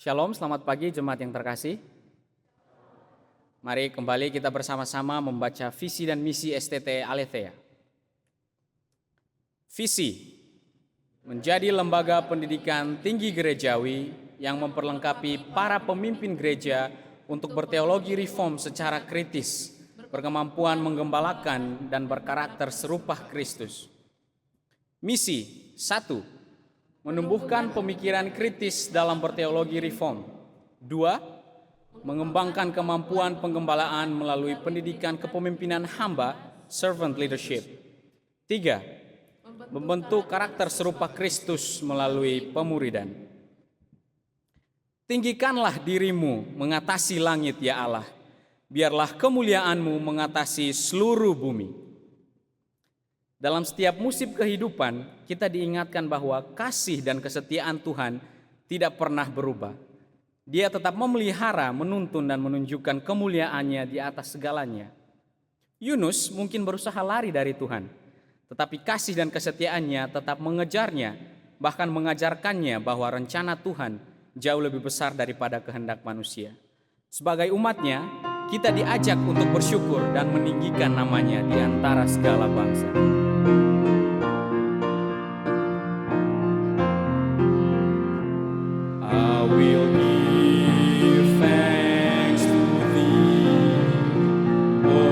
Shalom, selamat pagi jemaat yang terkasih. Mari kembali kita bersama-sama membaca visi dan misi STT Aletheia. Visi, menjadi lembaga pendidikan tinggi gerejawi yang memperlengkapi para pemimpin gereja untuk berteologi reform secara kritis, berkemampuan menggembalakan dan berkarakter serupa Kristus. Misi 1. Menumbuhkan pemikiran kritis dalam berteologi reform. 2. Mengembangkan kemampuan penggembalaan melalui pendidikan kepemimpinan hamba, servant leadership. 3. Membentuk karakter serupa Kristus melalui pemuridan. Tinggikanlah dirimu mengatasi langit ya Allah, biarlah kemuliaanmu mengatasi seluruh bumi. Dalam setiap musim kehidupan, kita diingatkan bahwa kasih dan kesetiaan Tuhan tidak pernah berubah. Dia tetap memelihara, menuntun, dan menunjukkan kemuliaannya di atas segalanya. Yunus mungkin berusaha lari dari Tuhan, tetapi kasih dan kesetiaannya tetap mengejarnya, bahkan mengajarkannya bahwa rencana Tuhan jauh lebih besar daripada kehendak manusia. Sebagai umatnya, kita diajak untuk bersyukur dan meninggikan namanya di antara segala bangsa. I will give thanks to Thee, O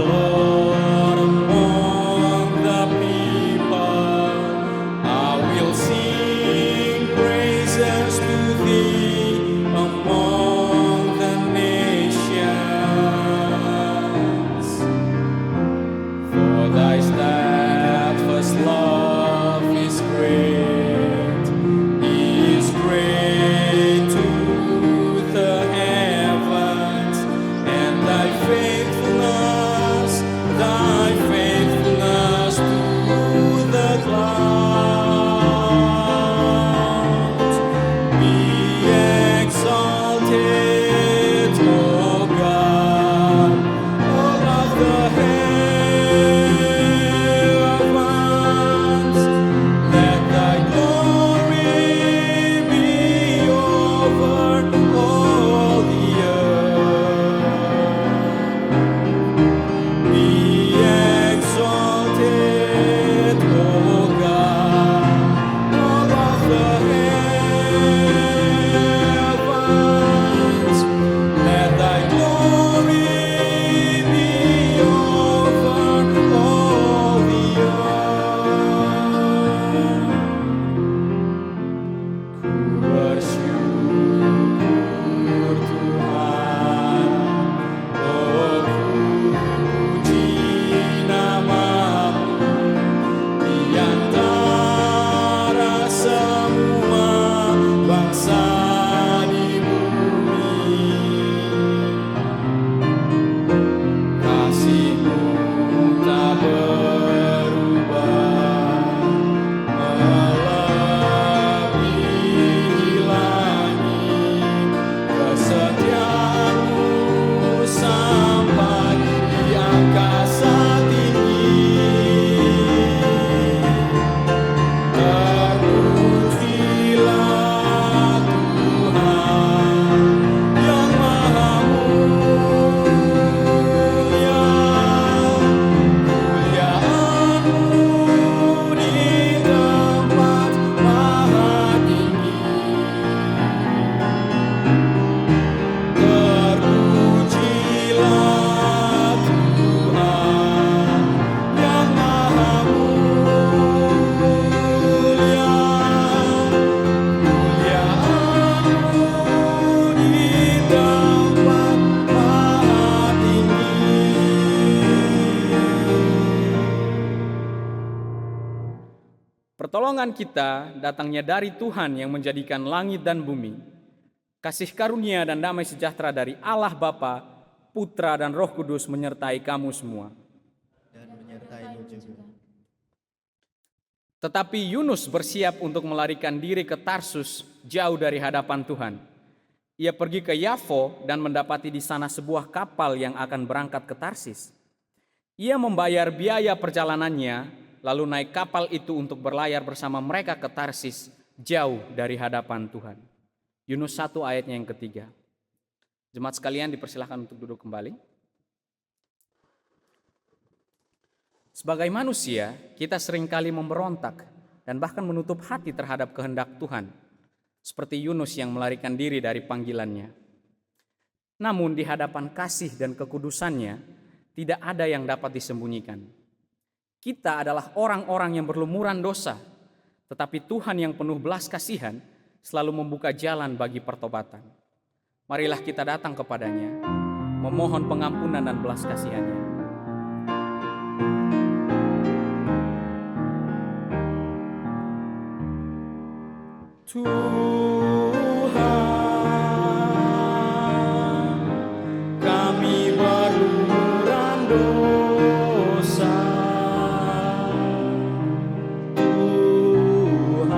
Lord, among the people. I will sing praises to Thee among the nations. For Thy steadfast love is great. Pertolongan kita datangnya dari Tuhan yang menjadikan langit dan bumi. Kasih karunia dan damai sejahtera dari Allah Bapa, Putra dan Roh Kudus menyertai kamu semua. Dan menyertaimu juga. Tetapi Yunus bersiap untuk melarikan diri ke Tarsus jauh dari hadapan Tuhan. Ia pergi ke Yafo dan mendapati di sana sebuah kapal yang akan berangkat ke Tarsis. Ia membayar biaya perjalanannya, lalu naik kapal itu untuk berlayar bersama mereka ke Tarsis, jauh dari hadapan Tuhan. Yunus 1 ayatnya yang ketiga. Jemaat sekalian dipersilahkan untuk duduk kembali. Sebagai manusia, kita seringkali memberontak dan bahkan menutup hati terhadap kehendak Tuhan. Seperti Yunus yang melarikan diri dari panggilannya. Namun di hadapan kasih dan kekudusannya, tidak ada yang dapat disembunyikan. Kita adalah orang-orang yang berlumuran dosa, tetapi Tuhan yang penuh belas kasihan selalu membuka jalan bagi pertobatan. Marilah kita datang kepadanya, memohon pengampunan dan belas kasihannya. Tuhan, kami berlumuran dosa. Tuhan,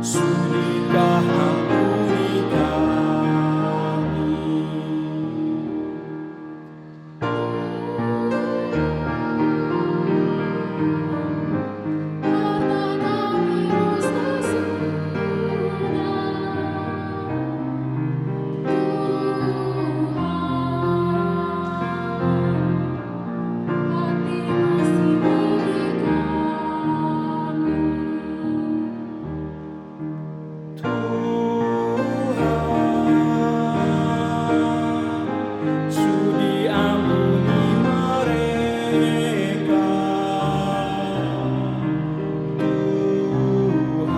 sudikah ampuni kami. Sudi ampuni mereka. Tuhan,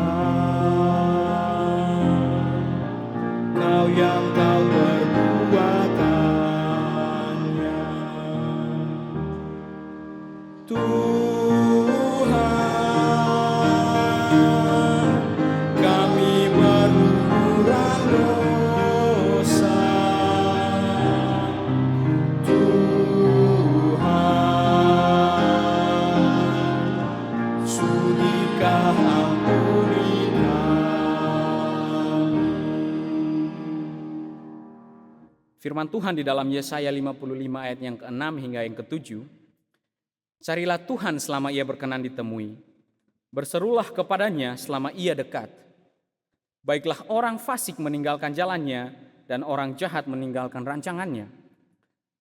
Kau yang Kau perbuatannya. Tuhan, kami berlumuran dosa. Tuhan, sudikah ampuni kami. Firman Tuhan di dalam Yesaya 55 ayat yang ke-6 hingga yang ke-7. Carilah Tuhan selama ia berkenan ditemui. Berserulah kepadanya selama ia dekat. Baiklah orang fasik meninggalkan jalannya dan orang jahat meninggalkan rancangannya.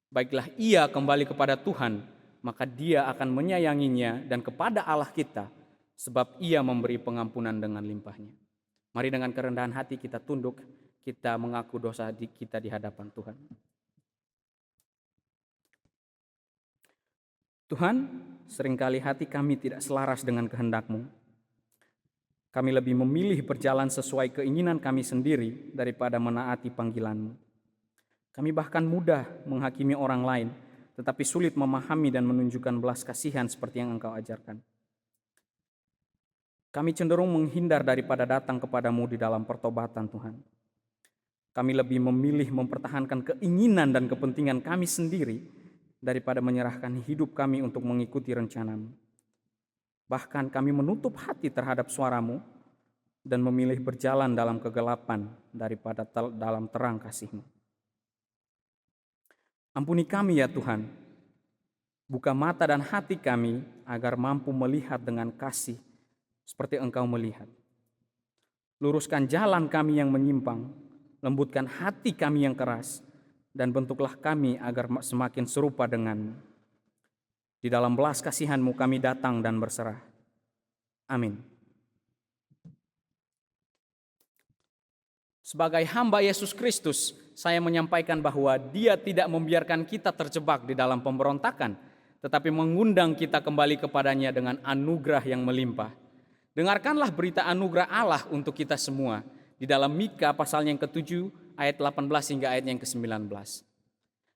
Baiklah ia kembali kepada Tuhan, maka Dia akan menyayanginya, dan kepada Allah kita, sebab Ia memberi pengampunan dengan limpahnya. Mari dengan kerendahan hati kita tunduk, kita mengaku dosa kita di hadapan Tuhan. Tuhan, seringkali hati kami tidak selaras dengan kehendak-Mu. Kami lebih memilih berjalan sesuai keinginan kami sendiri daripada menaati panggilan-Mu. Kami bahkan mudah menghakimi orang lain, tetapi sulit memahami dan menunjukkan belas kasihan seperti yang Engkau ajarkan. Kami cenderung menghindar daripada datang kepadamu di dalam pertobatan, Tuhan. Kami lebih memilih mempertahankan keinginan dan kepentingan kami sendiri daripada menyerahkan hidup kami untuk mengikuti rencana-Mu. Bahkan kami menutup hati terhadap suara-Mu dan memilih berjalan dalam kegelapan daripada dalam terang kasih-Mu. Ampuni kami ya Tuhan, buka mata dan hati kami agar mampu melihat dengan kasih seperti Engkau melihat. Luruskan jalan kami yang menyimpang, lembutkan hati kami yang keras, dan bentuklah kami agar semakin serupa dengan-Mu. Di dalam belas kasihan-Mu kami datang dan berserah. Amin. Sebagai hamba Yesus Kristus, saya menyampaikan bahwa Dia tidak membiarkan kita terjebak di dalam pemberontakan, tetapi mengundang kita kembali kepadanya dengan anugerah yang melimpah. Dengarkanlah berita anugerah Allah untuk kita semua di dalam Mika pasal yang ke-7 ayat 18 hingga ayat yang ke-19.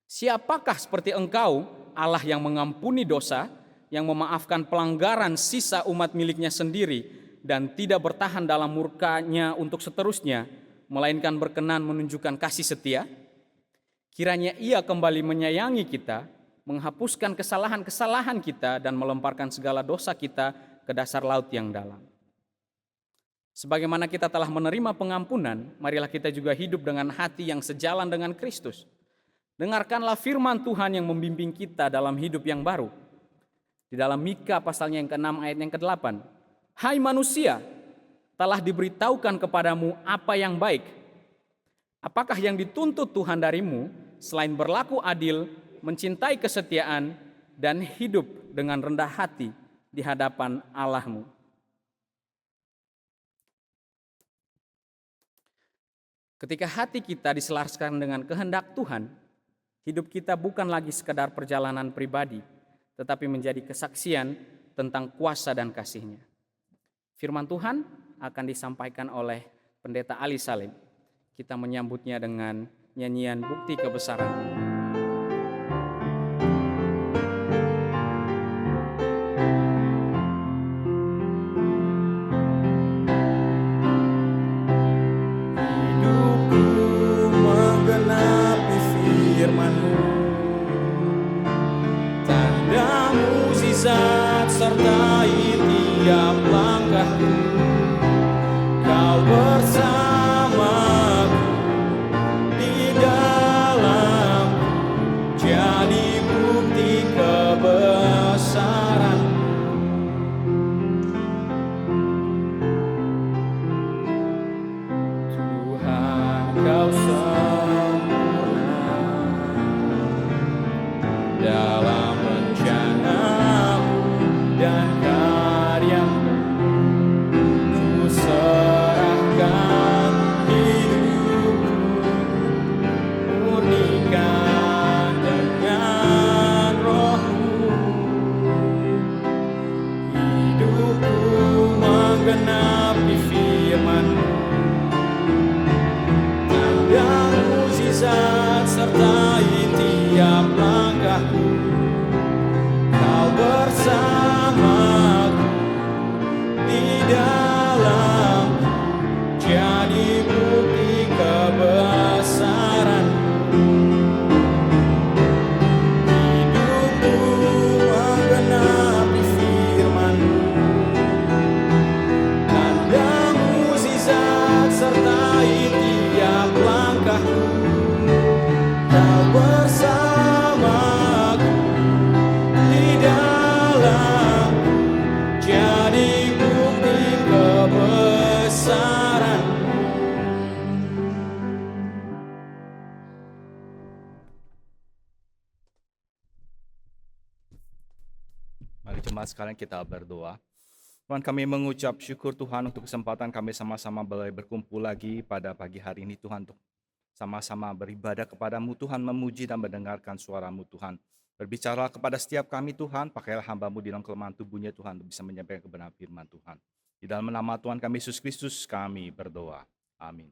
Siapakah seperti Engkau, Allah yang mengampuni dosa, yang memaafkan pelanggaran sisa umat miliknya sendiri, dan tidak bertahan dalam murka-Nya untuk seterusnya, melainkan berkenan menunjukkan kasih setia? Kiranya Ia kembali menyayangi kita, menghapuskan kesalahan-kesalahan kita, dan melemparkan segala dosa kita ke dasar laut yang dalam. Sebagaimana kita telah menerima pengampunan, marilah kita juga hidup dengan hati yang sejalan dengan Kristus. Dengarkanlah firman Tuhan yang membimbing kita dalam hidup yang baru. Di dalam Mika pasalnya yang ke-6 ayat yang ke-8. Hai manusia, telah diberitahukan kepadamu apa yang baik. Apakah yang dituntut Tuhan darimu selain berlaku adil, mencintai kesetiaan, dan hidup dengan rendah hati di hadapan Allahmu? Ketika hati kita diselaraskan dengan kehendak Tuhan, hidup kita bukan lagi sekedar perjalanan pribadi, tetapi menjadi kesaksian tentang kuasa dan kasih-Nya. Firman Tuhan akan disampaikan oleh Pendeta Ali Salim. Kita menyambutnya dengan nyanyian Bukti Kebesaran. Sertai tiap langkahku, Kau bersamaku di dalamku, jadi bukti kebesaran. Tuhan, Kau sempurna dalam dan karyamu, ku serahkan hidupku, murnikan dengan Roh-Mu. Hidupku menggenapi firman-Mu, tanda mukjizat sertai tiap langkahku. Kau bersamaku di dalamku, jadi bukti kebesaran-Mu. Hidupku menggenapi firman-Mu, tanda mukjizat sertai tiap langkahku. Kau bersamaku di dalamku, jadi bukti kebesaran-Mu. Mari jemaat sekalian kita berdoa. Tuhan, kami mengucap syukur Tuhan untuk kesempatan kami sama-sama boleh berkumpul lagi pada pagi hari ini Tuhan, untuk sama-sama beribadah kepadamu Tuhan, memuji dan mendengarkan suara-Mu Tuhan. Berbicara kepada setiap kami Tuhan, pakailah hamba-Mu di dalam kelemahan tubuhnya Tuhan, untuk bisa menyampaikan kebenaran firman Tuhan. Di dalam nama Tuhan kami Yesus Kristus kami berdoa. Amin.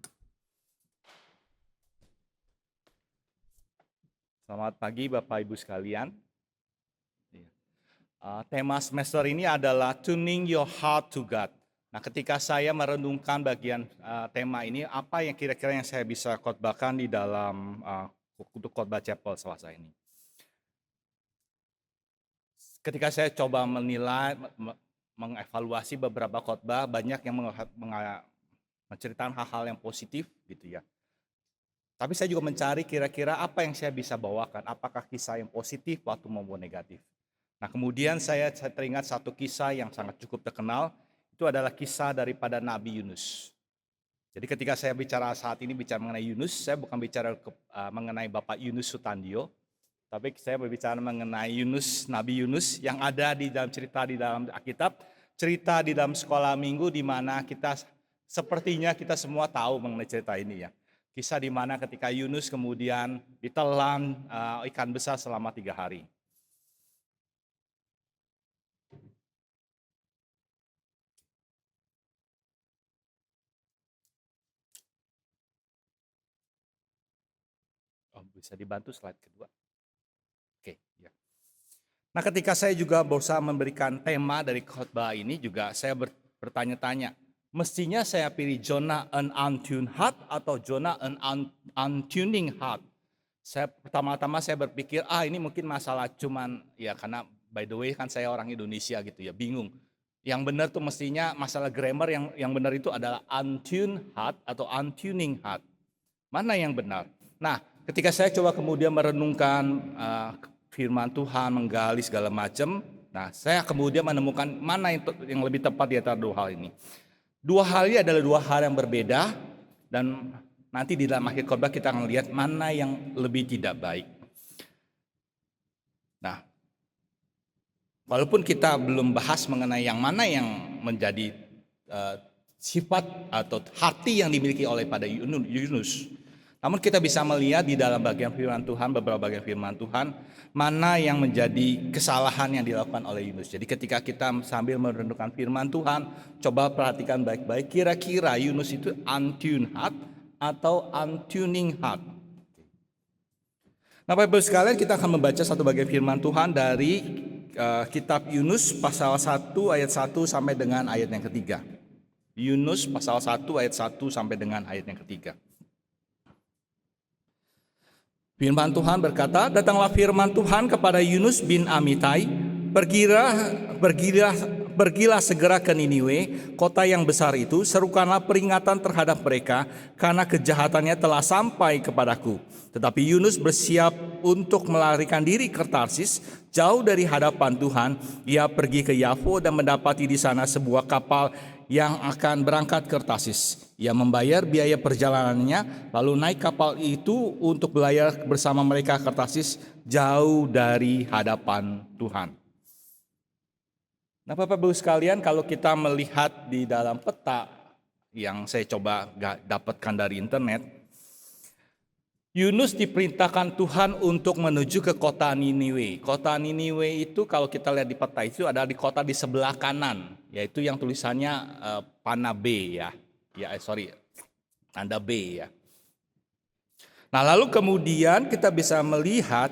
Selamat pagi Bapak Ibu sekalian. Tema semester ini adalah Tuning Your Heart to God. Nah, ketika saya merenungkan bagian tema ini, apa yang kira-kira yang saya bisa khotbahkan di dalam untuk khotbah chapel Selasa ini? Ketika saya coba menilai, mengevaluasi beberapa khotbah, banyak yang menceritakan hal-hal yang positif gitu ya. Tapi saya juga mencari kira-kira apa yang saya bisa bawakan, apakah kisah yang positif atau maupun negatif. Nah, kemudian saya teringat satu kisah yang sangat cukup terkenal, itu adalah kisah daripada Nabi Yunus. Jadi ketika saya bicara saat ini bicara mengenai Yunus, saya bukan bicara mengenai Bapak Yunus Sutandio, tapi saya berbicara mengenai Yunus, Nabi Yunus yang ada di dalam cerita di dalam Alkitab, cerita di dalam sekolah minggu di mana kita sepertinya kita semua tahu mengenai cerita ini ya. Kisah di mana ketika Yunus kemudian ditelan ikan besar selama 3 hari. Bisa dibantu slide kedua. Oke, ya. Nah, ketika saya juga berusaha memberikan tema dari khotbah ini juga saya bertanya-tanya, mestinya saya pilih Jonah an untuned heart atau Jonah an untuning heart? Saya pertama-tama saya berpikir, ini mungkin masalah cuman ya karena by the way kan saya orang Indonesia gitu ya, bingung. Yang benar tuh mestinya masalah grammar yang benar itu adalah untuned heart atau untuning heart. Mana yang benar? Nah, ketika saya coba kemudian merenungkan firman Tuhan, menggali segala macam, nah saya kemudian menemukan mana yang lebih tepat di antara dua hal ini. Dua hal ini adalah dua hal yang berbeda, dan nanti di dalam akhir khotbah kita akan lihat mana yang lebih tidak baik. Nah, walaupun kita belum bahas mengenai yang mana yang menjadi sifat atau hati yang dimiliki oleh pada Yunus, namun kita bisa melihat di dalam bagian firman Tuhan, beberapa bagian firman Tuhan, mana yang menjadi kesalahan yang dilakukan oleh Yunus. Jadi ketika kita sambil merenungkan firman Tuhan, coba perhatikan baik-baik, kira-kira Yunus itu untuned heart atau untuning heart. Nah, Bapak Ibu sekalian, kita akan membaca satu bagian firman Tuhan dari kitab Yunus pasal 1 ayat 1 sampai dengan ayat yang ketiga. Yunus pasal 1 ayat 1 sampai dengan ayat yang ketiga. Firman Tuhan berkata, datanglah firman Tuhan kepada Yunus bin Amitai, pergilah segera ke Niniwe, kota yang besar itu, serukanlah peringatan terhadap mereka, karena kejahatannya telah sampai kepadaku. Tetapi Yunus bersiap untuk melarikan diri ke Tarsis, jauh dari hadapan Tuhan. Ia pergi ke Yafo dan mendapati di sana sebuah kapal yang akan berangkat ke Tarsis. Ia membayar biaya perjalanannya, lalu naik kapal itu untuk berlayar bersama mereka ke Tarsis, jauh dari hadapan Tuhan. Nah, Bapak Ibu sekalian, kalau kita melihat di dalam peta yang saya coba dapatkan dari internet, Yunus diperintahkan Tuhan untuk menuju ke kota Niniwe. Kota Niniwe itu kalau kita lihat di peta itu adalah di kota di sebelah kanan, yaitu yang tulisannya panah B ya. Tanda B ya. Nah, lalu kemudian kita bisa melihat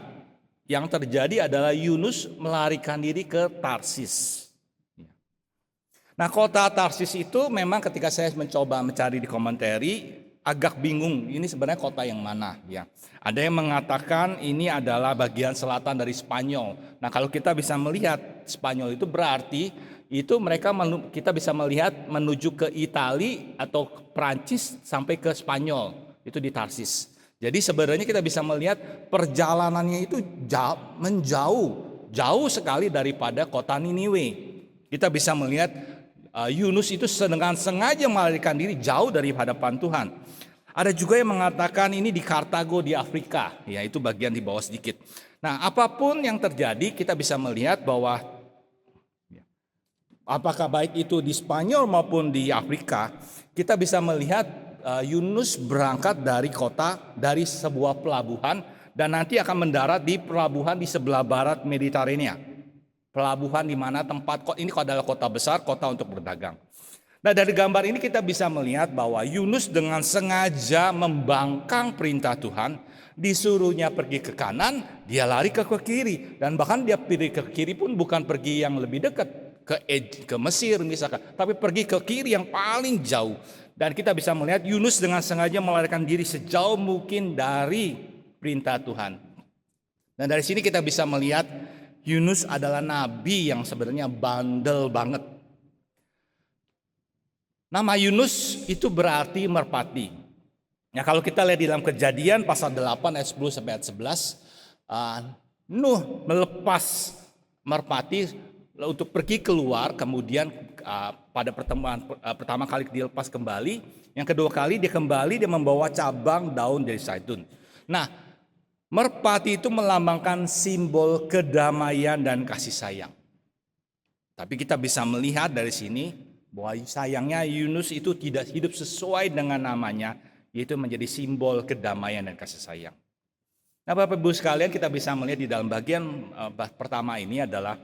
yang terjadi adalah Yunus melarikan diri ke Tarsis. Nah, kota Tarsis itu memang ketika saya mencoba mencari di komentari agak bingung, ini sebenarnya kota yang mana ya. Ada yang mengatakan ini adalah bagian selatan dari Spanyol. Nah, kalau kita bisa melihat Spanyol itu berarti itu kita bisa melihat menuju ke Itali atau Prancis sampai ke Spanyol, itu di Tarsis. Jadi sebenarnya kita bisa melihat perjalanannya itu jauh sekali daripada kota Niniwe. Kita bisa melihat Yunus itu dengan sengaja melarikan diri jauh dari hadapan Tuhan. Ada juga yang mengatakan ini di Kartago di Afrika, ya itu bagian di bawah sedikit. Nah, apapun yang terjadi kita bisa melihat bahwa apakah baik itu di Spanyol maupun di Afrika, kita bisa melihat Yunus berangkat dari sebuah pelabuhan dan nanti akan mendarat di pelabuhan di sebelah barat Mediterania. Pelabuhan di mana ini adalah kota besar, kota untuk berdagang. Nah, dari gambar ini kita bisa melihat bahwa Yunus dengan sengaja membangkang perintah Tuhan, disuruhnya pergi ke kanan, dia lari ke kiri, dan bahkan dia pergi ke kiri pun bukan pergi yang lebih dekat ke Mesir misalkan, tapi pergi ke kiri yang paling jauh. Dan kita bisa melihat Yunus dengan sengaja melarikan diri sejauh mungkin dari perintah Tuhan. Dan dari sini kita bisa melihat Yunus adalah nabi yang sebenarnya bandel banget. Nama Yunus itu berarti merpati. Nah, kalau kita lihat di dalam Kejadian pasal 8 ayat 10 sampai ayat 11, Nuh melepas merpati untuk pergi keluar, kemudian pada pertemuan pertama kali dilepas kembali, yang kedua kali dia membawa cabang daun dari zaitun. Nah, merpati itu melambangkan simbol kedamaian dan kasih sayang. Tapi kita bisa melihat dari sini bahwa sayangnya Yunus itu tidak hidup sesuai dengan namanya, yaitu menjadi simbol kedamaian dan kasih sayang. Nah, Bapak Ibu sekalian, kita bisa melihat di dalam bagian pertama ini adalah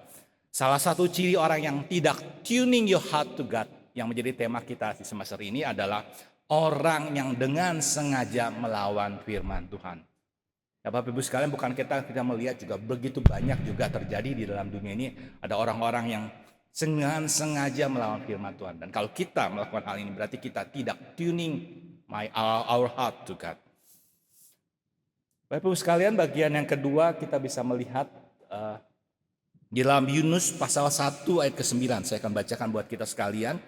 salah satu ciri orang yang tidak tuning your heart to God, yang menjadi tema kita di semester ini adalah orang yang dengan sengaja melawan firman Tuhan. Ya, Bapak Ibu sekalian, bukan kita melihat juga begitu banyak juga terjadi di dalam dunia ini, ada orang-orang yang dengan sengaja melawan firman Tuhan. Dan kalau kita melakukan hal ini berarti kita tidak tuning our heart to God. Bapak Ibu sekalian, bagian yang kedua kita bisa melihat di dalam Yunus pasal 1 ayat ke-9. Saya akan bacakan buat kita sekalian.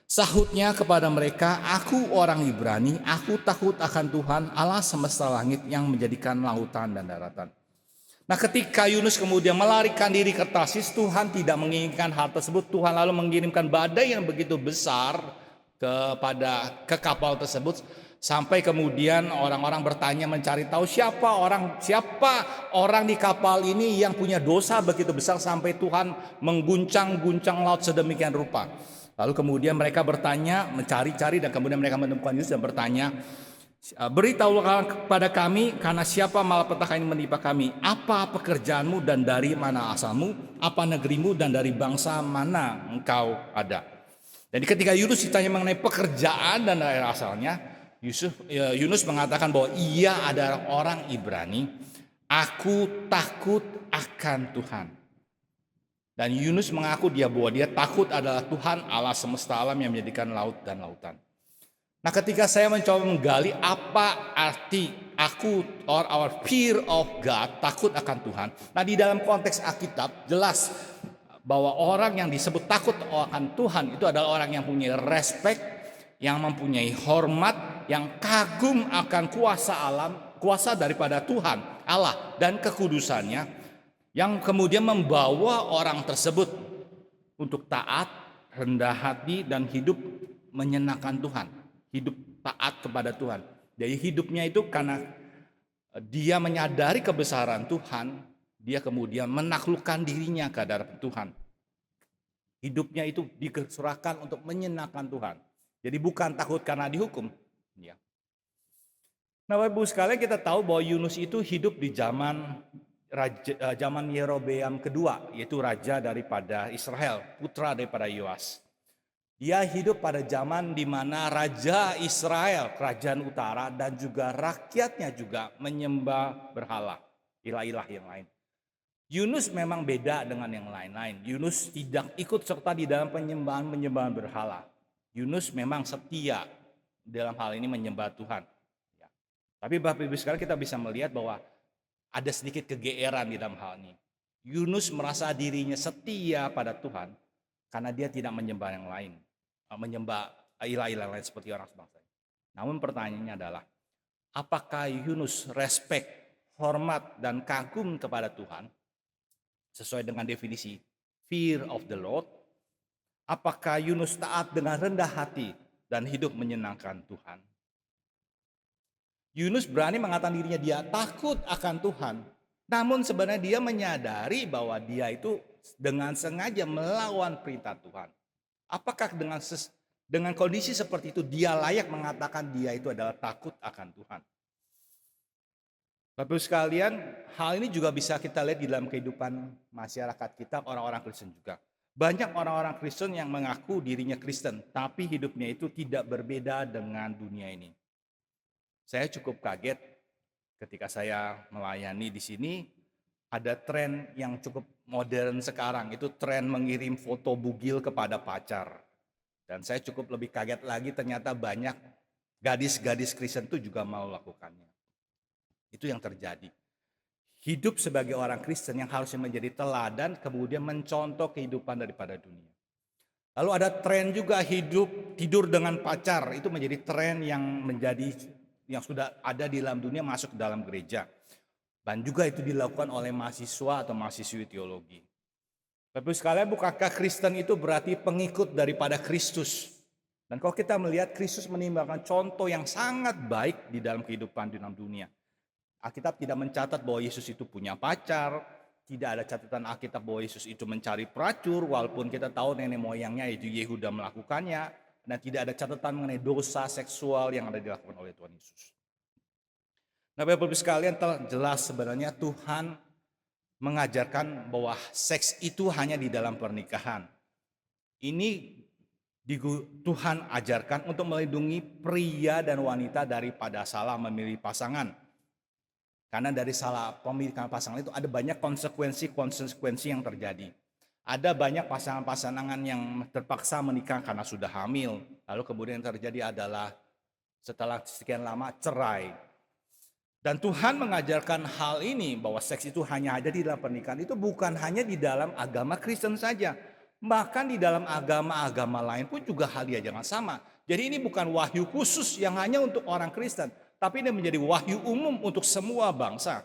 Sahutnya kepada mereka, aku orang Ibrani, aku takut akan Tuhan Allah semesta langit yang menjadikan lautan dan daratan. Nah, ketika Yunus kemudian melarikan diri ke Tarsis, Tuhan tidak menginginkan hal tersebut. Tuhan lalu mengirimkan badai yang begitu besar ke kapal tersebut, sampai kemudian orang-orang bertanya mencari tahu siapa orang di kapal ini yang punya dosa begitu besar sampai Tuhan mengguncang laut sedemikian rupa. Lalu kemudian mereka bertanya, mencari-cari, dan kemudian mereka menemukan Yesus dan bertanya, beritahulah kepada kami, karena siapa malapetaka ini menimpa kami? Apa pekerjaanmu dan dari mana asalmu? Apa negerimu dan dari bangsa mana engkau ada? Jadi ketika Yunus ditanya mengenai pekerjaan dan daerah asalnya, Yunus mengatakan bahwa ia adalah orang Ibrani. Aku takut akan Tuhan. Dan Yunus mengaku bahwa dia takut adalah Tuhan Allah semesta alam yang menjadikan laut dan lautan. Nah, ketika saya mencoba menggali apa arti aku or our fear of God, takut akan Tuhan. Nah, di dalam konteks Alkitab jelas bahwa orang yang disebut takut akan Tuhan itu adalah orang yang punya respect, yang mempunyai hormat, yang kagum akan kuasa daripada Tuhan Allah dan kekudusannya, yang kemudian membawa orang tersebut untuk taat, rendah hati, dan hidup menyenangkan Tuhan, hidup taat kepada Tuhan. Jadi hidupnya itu karena dia menyadari kebesaran Tuhan, dia kemudian menaklukkan dirinya ke hadapan Tuhan. Hidupnya itu diserahkan untuk menyenangkan Tuhan. Jadi bukan takut karena dihukum. Ya. Nah, Bapak Ibu sekalian, kita tahu bahwa Yunus itu hidup di zaman Yerobeam kedua, yaitu raja daripada Israel, putra daripada Yoas. Dia hidup pada zaman di mana raja Israel, kerajaan utara, dan juga rakyatnya juga menyembah berhala, ilah-ilah yang lain. Yunus memang beda dengan yang lain-lain. Yunus tidak ikut serta di dalam penyembahan berhala. Yunus memang setia dalam hal ini menyembah Tuhan. Ya. Tapi Bapak Ibu sekalian, kita bisa melihat bahwa ada sedikit kegeeran di dalam hal ini. Yunus merasa dirinya setia pada Tuhan karena dia tidak menyembah yang lain, menyembah ilah-ilah lain seperti orang sebangsa. Namun pertanyaannya adalah, apakah Yunus respect, hormat, dan kagum kepada Tuhan sesuai dengan definisi fear of the Lord? Apakah Yunus taat dengan rendah hati dan hidup menyenangkan Tuhan? Yunus berani mengatakan dirinya dia takut akan Tuhan. Namun sebenarnya dia menyadari bahwa dia itu dengan sengaja melawan perintah Tuhan. Apakah dengan kondisi seperti itu dia layak mengatakan dia itu adalah takut akan Tuhan? Bapak-Ibu sekalian, hal ini juga bisa kita lihat di dalam kehidupan masyarakat kita, orang-orang Kristen juga. Banyak orang-orang Kristen yang mengaku dirinya Kristen, tapi hidupnya itu tidak berbeda dengan dunia ini. Saya cukup kaget ketika saya melayani di sini, ada tren yang cukup modern sekarang, itu tren mengirim foto bugil kepada pacar. Dan saya cukup lebih kaget lagi, ternyata banyak gadis-gadis Kristen itu juga mau melakukannya. Itu yang terjadi. Hidup sebagai orang Kristen yang harusnya menjadi teladan, kemudian mencontoh kehidupan daripada dunia. Lalu ada tren juga tidur dengan pacar, itu menjadi tren yang sudah ada di dalam dunia masuk ke dalam gereja. Dan juga itu dilakukan oleh mahasiswa atau mahasiswi teologi. Bapak sekalian, bukankah Kristen itu berarti pengikut daripada Kristus? Dan kalau kita melihat Kristus meninggalkan contoh yang sangat baik di dalam kehidupan di dalam dunia. Alkitab tidak mencatat bahwa Yesus itu punya pacar, tidak ada catatan Alkitab bahwa Yesus itu mencari pelacur, walaupun kita tahu nenek moyangnya yaitu Yehuda melakukannya, dan tidak ada catatan mengenai dosa seksual yang ada dilakukan oleh Tuhan Yesus. Nah, Bapak-Ibu sekalian, jelas sebenarnya Tuhan mengajarkan bahwa seks itu hanya di dalam pernikahan. Ini Tuhan ajarkan untuk melindungi pria dan wanita daripada salah memilih pasangan. Karena dari salah pemilihan pasangan itu ada banyak konsekuensi yang terjadi. Ada banyak pasangan-pasangan yang terpaksa menikah karena sudah hamil. Lalu kemudian yang terjadi adalah setelah sekian lama cerai. Dan Tuhan mengajarkan hal ini bahwa seks itu hanya ada di dalam pernikahan. Itu bukan hanya di dalam agama Kristen saja. Bahkan di dalam agama-agama lain pun juga hal diajarkan sama. Jadi ini bukan wahyu khusus yang hanya untuk orang Kristen. Tapi ini menjadi wahyu umum untuk semua bangsa.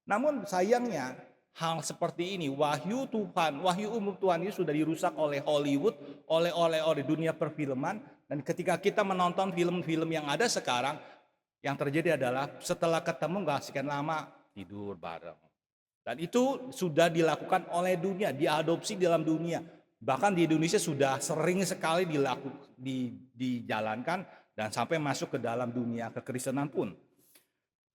Namun sayangnya hal seperti ini, wahyu Tuhan, wahyu umum Tuhan ini sudah dirusak oleh Hollywood, oleh dunia perfilman, Dan ketika kita menonton film-film yang ada sekarang, yang terjadi adalah setelah ketemu gak sekian lama tidur bareng. Dan itu sudah dilakukan oleh dunia, diadopsi dalam dunia. Bahkan di Indonesia sudah sering sekali dijalankan dan sampai masuk ke dalam dunia kekristenan pun.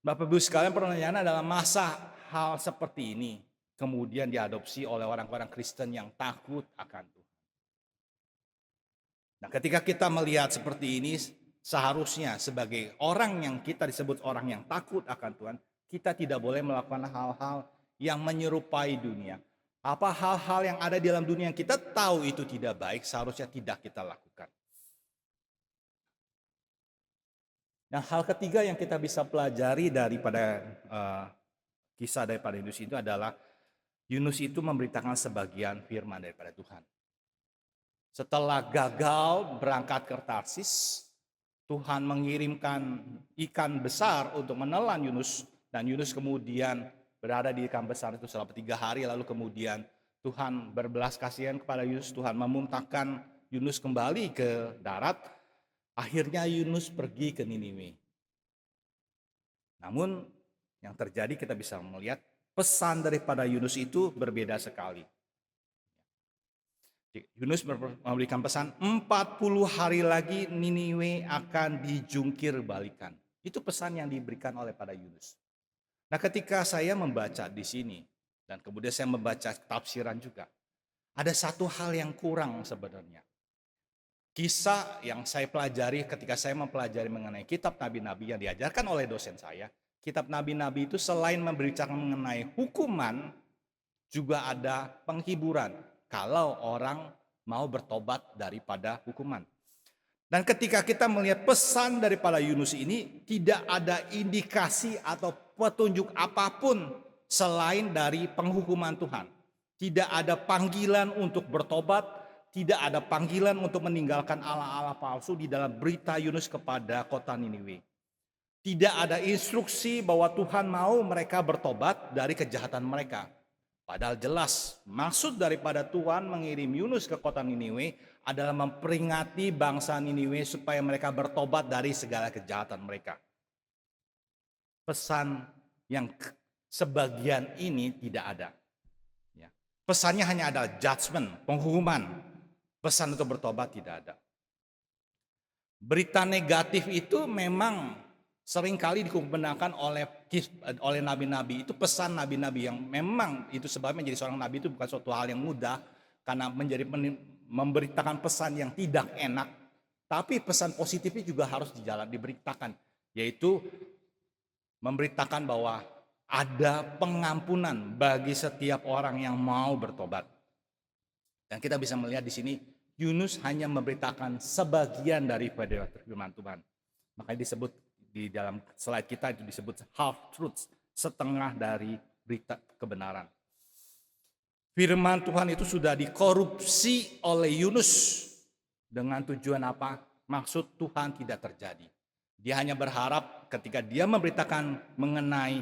Bapak Ibu sekalian, pertanyaannya adalah masa hal seperti ini kemudian diadopsi oleh orang-orang Kristen yang takut akan Tuhan. Nah, ketika kita melihat seperti ini, seharusnya sebagai orang yang kita disebut orang yang takut akan Tuhan, kita tidak boleh melakukan hal-hal yang menyerupai dunia. Apa hal-hal yang ada di dalam dunia yang kita tahu itu tidak baik, seharusnya tidak kita lakukan. Nah, hal ketiga yang kita bisa pelajari daripada kisah daripada Yunus itu adalah Yunus itu memberitakan sebagian firman daripada Tuhan. Setelah gagal berangkat ke Tarsis, Tuhan mengirimkan ikan besar untuk menelan Yunus, dan Yunus kemudian berada di ikan besar itu selama 3 hari, lalu kemudian Tuhan berbelas kasihan kepada Yunus, Tuhan memuntahkan Yunus kembali ke darat, akhirnya Yunus pergi ke Niniwe. Namun yang terjadi kita bisa melihat pesan daripada Yunus itu berbeda sekali. Yunus memberikan pesan 40 hari lagi Niniwe akan dijungkir balikan. Itu pesan yang diberikan oleh pada Yunus. Nah, ketika saya membaca di sini dan kemudian saya membaca tafsiran juga, ada satu hal yang kurang sebenarnya. Kisah yang saya pelajari ketika saya mempelajari mengenai kitab nabi-nabi yang diajarkan oleh dosen saya, kitab nabi-nabi itu selain memberitakan mengenai hukuman, juga ada penghiburan kalau orang mau bertobat daripada hukuman. Dan ketika kita melihat pesan daripada Yunus ini, tidak ada indikasi atau petunjuk apapun selain dari penghukuman Tuhan. Tidak ada panggilan untuk bertobat, tidak ada panggilan untuk meninggalkan Allah-Allah palsu di dalam berita Yunus kepada kota Niniwe. Tidak ada instruksi bahwa Tuhan mau mereka bertobat dari kejahatan mereka. Padahal jelas maksud daripada Tuhan mengirim Yunus ke kota Niniwe adalah memperingati bangsa Niniwe supaya mereka bertobat dari segala kejahatan mereka. Pesan yang sebagian ini tidak ada. Ya. Pesannya hanya ada judgment, penghukuman. Pesan untuk bertobat tidak ada. Berita negatif itu memang seringkali dikumpulkan oleh nabi-nabi. Itu pesan nabi-nabi yang memang itu sebabnya menjadi seorang nabi itu bukan suatu hal yang mudah, karena memberitakan pesan yang tidak enak, tapi pesan positifnya juga harus diberitakan, yaitu memberitakan bahwa ada pengampunan bagi setiap orang yang mau bertobat. Dan kita bisa melihat di sini Yunus hanya memberitakan sebagian daripada firman Tuhan. Makanya disebut di dalam slide kita itu disebut half truths, setengah dari berita kebenaran. Firman Tuhan itu sudah dikorupsi oleh Yunus dengan tujuan apa? Maksud Tuhan tidak terjadi. Dia hanya berharap ketika dia memberitakan mengenai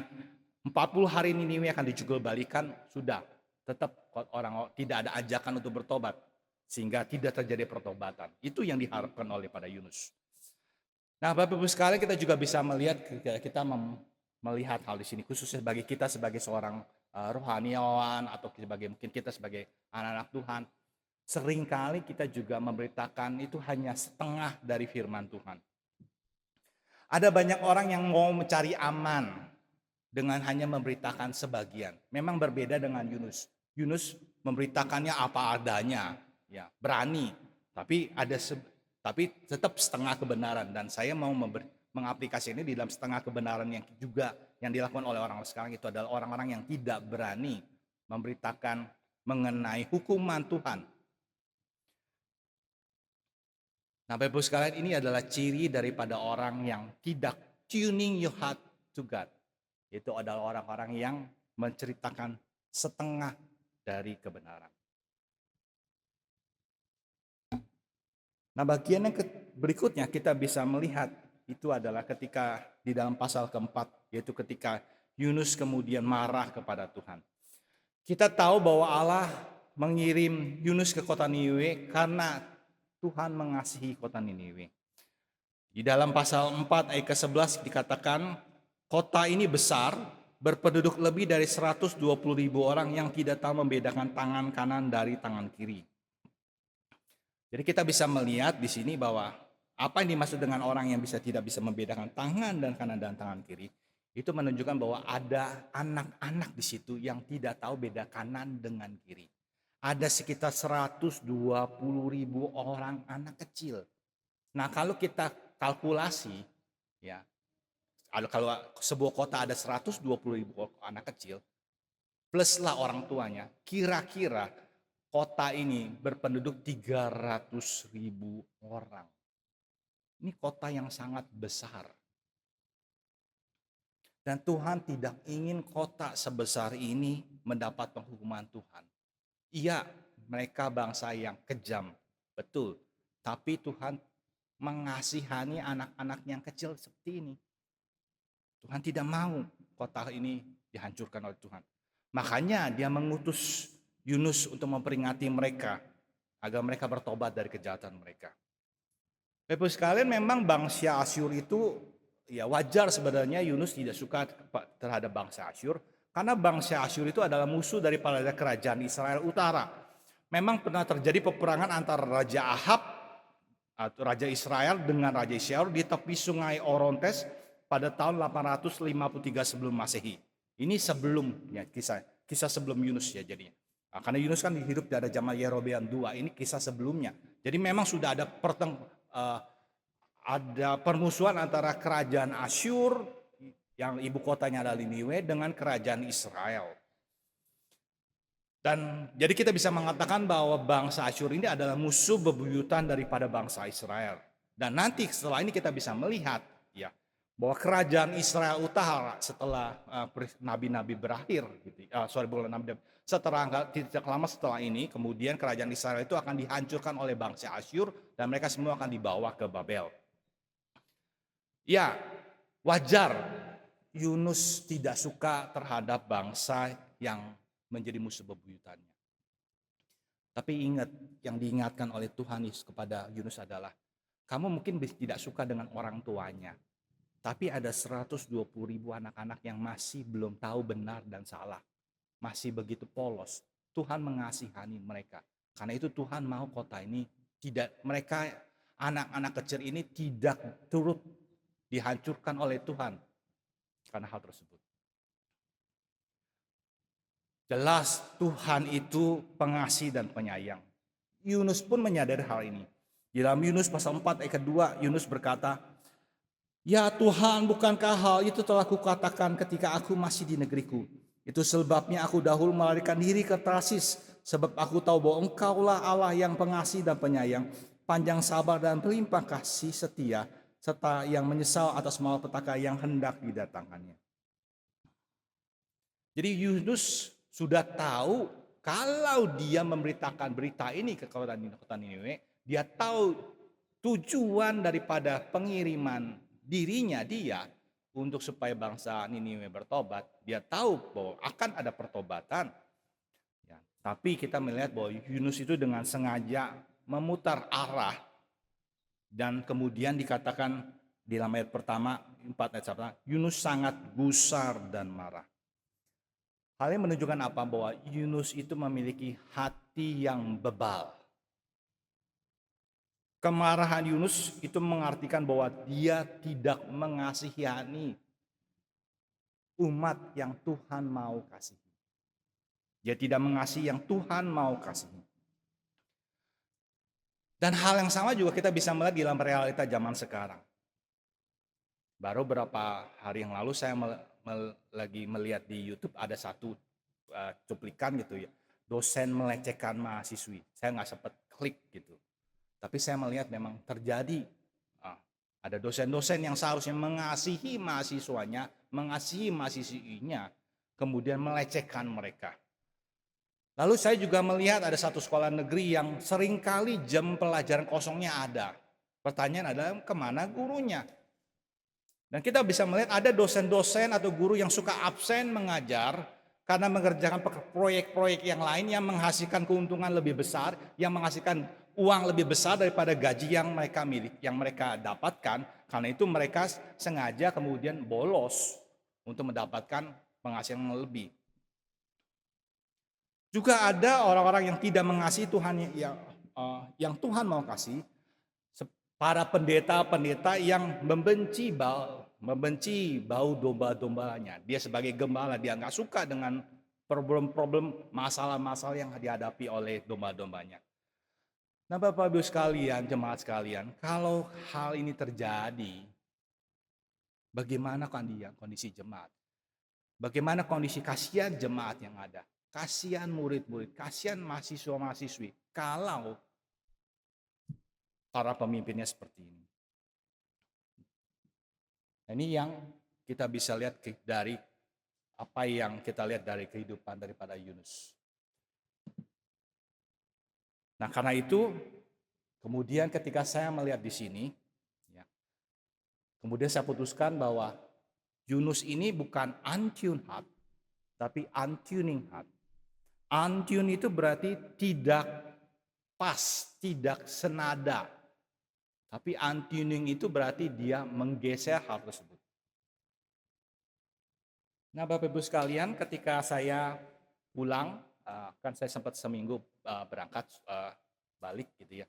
40 hari Niniwe akan dijungkir balikan, sudah tetap orang tidak ada ajakan untuk bertobat sehingga tidak terjadi pertobatan. Itu yang diharapkan oleh pada Yunus. Nah, Bapak Ibu sekalian, kita juga bisa melihat melihat hal di sini khususnya bagi kita sebagai seorang rohaniawan atau mungkin kita sebagai anak-anak Tuhan, seringkali kita juga memberitakan itu hanya setengah dari firman Tuhan. Ada banyak orang yang mau mencari aman dengan hanya memberitakan sebagian. Memang berbeda dengan Yunus. Yunus memberitakannya apa adanya, ya, berani, tapi tetap setengah kebenaran, dan saya mau mengaplikasi ini di dalam setengah kebenaran yang juga yang dilakukan oleh orang sekarang itu adalah orang-orang yang tidak berani memberitakan mengenai hukuman Tuhan. Nah, Bapak Ibu sekalian, ini adalah ciri daripada orang yang tidak tuning your heart to God. Itu adalah orang-orang yang menceritakan setengah dari kebenaran. Nah, bagian yang berikutnya kita bisa melihat itu adalah ketika di dalam pasal keempat, yaitu ketika Yunus kemudian marah kepada Tuhan. Kita tahu bahwa Allah mengirim Yunus ke kota Niniwe karena Tuhan mengasihi kota Niniwe. Di dalam pasal 4 ayat ke-11 dikatakan, kota ini besar, berpenduduk lebih dari 120.000 orang yang tidak tahu membedakan tangan kanan dari tangan kiri. Jadi kita bisa melihat di sini bahwa apa yang dimaksud dengan orang yang tidak bisa membedakan tangan dan kanan dan tangan kiri, itu menunjukkan bahwa ada anak-anak di situ yang tidak tahu beda kanan dengan kiri. Ada sekitar 120.000 orang anak kecil. Nah, kalau kita kalkulasi, ya, kalau sebuah kota ada 120.000 anak kecil, pluslah orang tuanya, kira-kira kota ini berpenduduk 300.000 orang. Ini kota yang sangat besar. Dan Tuhan tidak ingin kota sebesar ini mendapat penghukuman Tuhan. Iya, mereka bangsa yang kejam, betul. Tapi Tuhan mengasihani anak-anak yang kecil seperti ini. Tuhan tidak mau kota ini dihancurkan oleh Tuhan. Makanya dia mengutus Yunus untuk memperingati mereka agar mereka bertobat dari kejahatan mereka. Bapak sekalian, memang bangsa Asyur itu ya wajar sebenarnya Yunus tidak suka terhadap bangsa Asyur, karena bangsa Asyur itu adalah musuh daripada kerajaan Israel Utara. Memang pernah terjadi peperangan antara Raja Ahab atau Raja Israel dengan Raja Asyur di tepi sungai Orontes pada tahun 853 sebelum Masehi. Ini sebelumnya, kisah sebelum Yunus ya jadinya. Karena Yunus kan hidup pada zaman Yerobeam II, ini kisah sebelumnya. Jadi memang sudah ada permusuhan antara kerajaan Asyur yang ibu kotanya adalah Niniwe dengan kerajaan Israel. Dan jadi kita bisa mengatakan bahwa bangsa Asyur ini adalah musuh bebuyutan daripada bangsa Israel. Dan nanti setelah ini kita bisa melihat ya bahwa kerajaan Israel Utara setelah nabi-nabi berakhir, setelah tidak lama setelah ini, kemudian kerajaan Israel itu akan dihancurkan oleh bangsa Asyur dan mereka semua akan dibawa ke Babel. Ya, wajar Yunus tidak suka terhadap bangsa yang menjadi musuh bebuyutannya. Tapi ingat, yang diingatkan oleh Tuhan Yesus kepada Yunus adalah, kamu mungkin tidak suka dengan orang tuanya, tapi ada 120.000 anak-anak yang masih belum tahu benar dan salah. Masih begitu polos. Tuhan mengasihani mereka. Karena itu Tuhan mau kota ini mereka anak-anak kecil ini tidak turut dihancurkan oleh Tuhan karena hal tersebut. Jelas Tuhan itu pengasih dan penyayang. Yunus pun menyadari hal ini. Di dalam Yunus pasal 4 ayat kedua, Yunus berkata, "Ya Tuhan, bukankah hal itu telah kukatakan ketika aku masih di negeriku? Itu sebabnya aku dahulu melarikan diri ke Tarsis, sebab aku tahu bahwa Engkaulah Allah yang pengasih dan penyayang, panjang sabar dan berlimpah kasih setia, serta yang menyesal atas malapetaka yang hendak didatangkannya." Jadi Yunus sudah tahu kalau dia memberitakan berita ini ke kota Niniwe, dia tahu tujuan daripada pengiriman dirinya dia untuk supaya bangsa Niniwe bertobat. Dia tahu bahwa akan ada pertobatan. Ya, tapi kita melihat bahwa Yunus itu dengan sengaja memutar arah. Dan kemudian dikatakan di dalam ayat pertama, 4 ayat 1, Yunus sangat gusar dan marah. Hal ini menunjukkan apa? Bahwa Yunus itu memiliki hati yang bebal. Kemarahan Yunus itu mengartikan bahwa dia tidak mengasihani umat yang Tuhan mau kasihi. Dia tidak mengasihi yang Tuhan mau kasihi. Dan hal yang sama juga kita bisa melihat di dalam realita zaman sekarang. Baru beberapa hari yang lalu saya lagi melihat di YouTube ada satu cuplikan gitu ya. Dosen melecehkan mahasiswi. Saya nggak sempat klik gitu. Tapi saya melihat memang terjadi ada dosen-dosen yang seharusnya mengasihi mahasiswanya, mengasihi mahasiswinya, kemudian melecehkan mereka. Lalu saya juga melihat ada satu sekolah negeri yang seringkali jam pelajaran kosongnya ada. Pertanyaan adalah kemana gurunya? Dan kita bisa melihat ada dosen-dosen atau guru yang suka absen mengajar karena mengerjakan proyek-proyek yang lain yang menghasilkan keuntungan lebih besar, yang menghasilkan uang lebih besar daripada gaji yang mereka dapatkan. Karena itu mereka sengaja kemudian bolos untuk mendapatkan penghasilan yang lebih. Juga ada orang-orang yang tidak mengasihi Tuhan yang Tuhan mau kasih. Para pendeta-pendeta yang membenci bau domba-dombanya. Dia sebagai gembala, dia nggak suka dengan problem-problem, masalah-masalah yang dihadapi oleh domba-dombanya. Nah, Bapak Ibu sekalian, jemaat sekalian, kalau hal ini terjadi, bagaimana kondisi jemaat? Bagaimana kondisi kasihan jemaat yang ada? Kasihan murid-murid, kasihan mahasiswa-mahasiswi. Kalau para pemimpinnya seperti ini. Nah, ini yang kita bisa lihat dari apa yang kita lihat dari kehidupan daripada Yunus. Nah, karena itu kemudian ketika saya melihat di sini, kemudian saya putuskan bahwa Yunus ini bukan untuned heart, tapi untuning heart. Untune itu berarti tidak pas, tidak senada. Tapi untuning itu berarti dia menggeser hal tersebut. Nah, Bapak Ibu sekalian, ketika saya pulang, kan saya sempat seminggu berangkat balik gitu ya.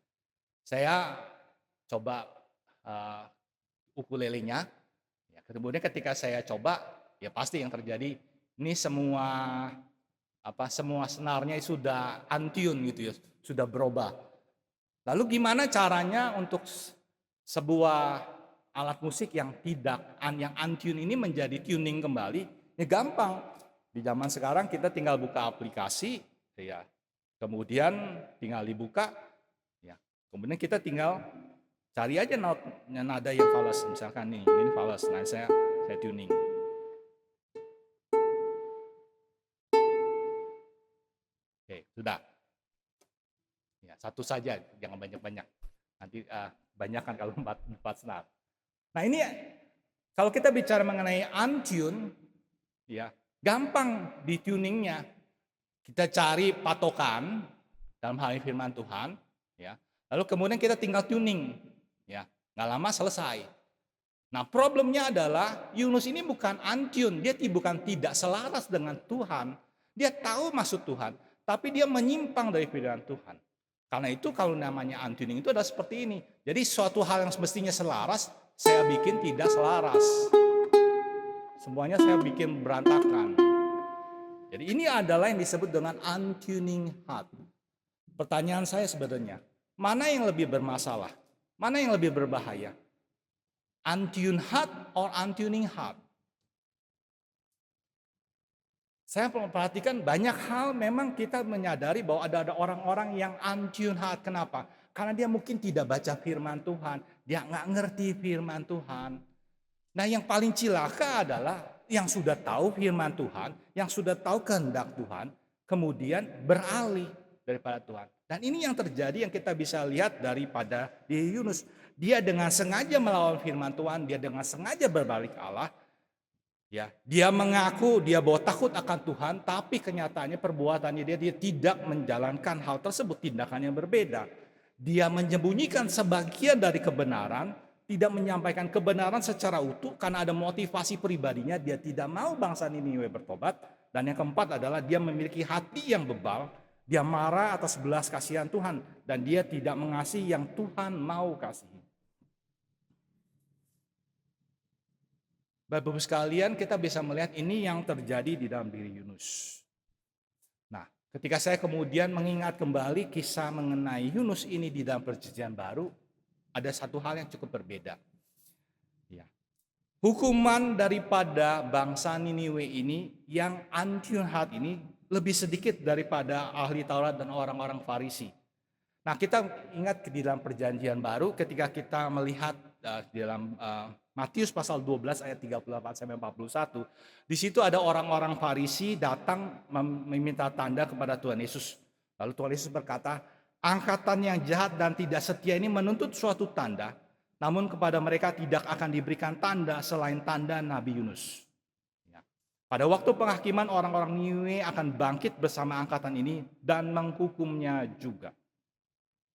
Saya coba ukulelenya. Ya, kemudian ketika saya coba, ya pasti yang terjadi ini semua senarnya sudah untune gitu ya, sudah berubah. Lalu gimana caranya untuk sebuah alat musik yang untune ini menjadi tuning kembali? Ya gampang. Di zaman sekarang kita tinggal buka aplikasi, ya. Kemudian tinggal dibuka, ya. Kemudian kita tinggal cari aja nada yang fals, misalkan ini fals. Nah, saya tuning. Oke, sudah. Ya, satu saja, jangan banyak-banyak. Nanti banyak kan kalau empat senar. Nah, ini kalau kita bicara mengenai untune, ya gampang di tuningnya. Kita cari patokan dalam hal ini firman Tuhan, ya. Lalu kemudian kita tinggal tuning, ya. Nggak lama selesai. Nah, problemnya adalah Yunus ini bukan untune, dia bukan tidak selaras dengan Tuhan. Dia tahu maksud Tuhan, tapi dia menyimpang dari firman Tuhan. Karena itu kalau namanya untuning itu adalah seperti ini. Jadi suatu hal yang semestinya selaras, saya bikin tidak selaras. Semuanya saya bikin berantakan. Jadi ini adalah yang disebut dengan untuning heart. Pertanyaan saya sebenarnya, mana yang lebih bermasalah? Mana yang lebih berbahaya? Untuned heart or untuning heart? Saya perhatikan banyak hal memang kita menyadari bahwa ada orang-orang yang untuned heart. Kenapa? Karena dia mungkin tidak baca firman Tuhan. Dia nggak ngerti firman Tuhan. Nah, yang paling cilaka adalah yang sudah tahu firman Tuhan, yang sudah tahu kehendak Tuhan, kemudian beralih daripada Tuhan. Dan ini yang terjadi yang kita bisa lihat daripada di Yunus. Dia dengan sengaja melawan firman Tuhan, dia dengan sengaja berbalik Allah. Ya, dia mengaku dia bahwa takut akan Tuhan, tapi kenyataannya perbuatannya dia tidak menjalankan hal tersebut, tindakan yang berbeda. Dia menyembunyikan sebagian dari kebenaran, tidak menyampaikan kebenaran secara utuh karena ada motivasi pribadinya, dia tidak mau bangsa Niniwe bertobat. Dan yang keempat adalah dia memiliki hati yang bebal, dia marah atas belas kasihan Tuhan dan dia tidak mengasihi yang Tuhan mau kasihi. Bapak-Ibu sekalian, kita bisa melihat ini yang terjadi di dalam diri Yunus. Nah, ketika saya kemudian mengingat kembali kisah mengenai Yunus ini di dalam Perjanjian Baru, ada satu hal yang cukup berbeda. Ya. Hukuman daripada bangsa Niniwe ini yang untuned heart ini lebih sedikit daripada ahli Taurat dan orang-orang Farisi. Nah, kita ingat di dalam Perjanjian Baru ketika kita melihat di dalam Matius pasal 12 ayat 38 sampai 41, di situ ada orang-orang Farisi datang meminta tanda kepada Tuhan Yesus. Lalu Tuhan Yesus berkata, angkatan yang jahat dan tidak setia ini menuntut suatu tanda, namun kepada mereka tidak akan diberikan tanda selain tanda Nabi Yunus. Ya. Pada waktu penghakiman orang-orang Niniwe akan bangkit bersama angkatan ini dan menghukumnya juga.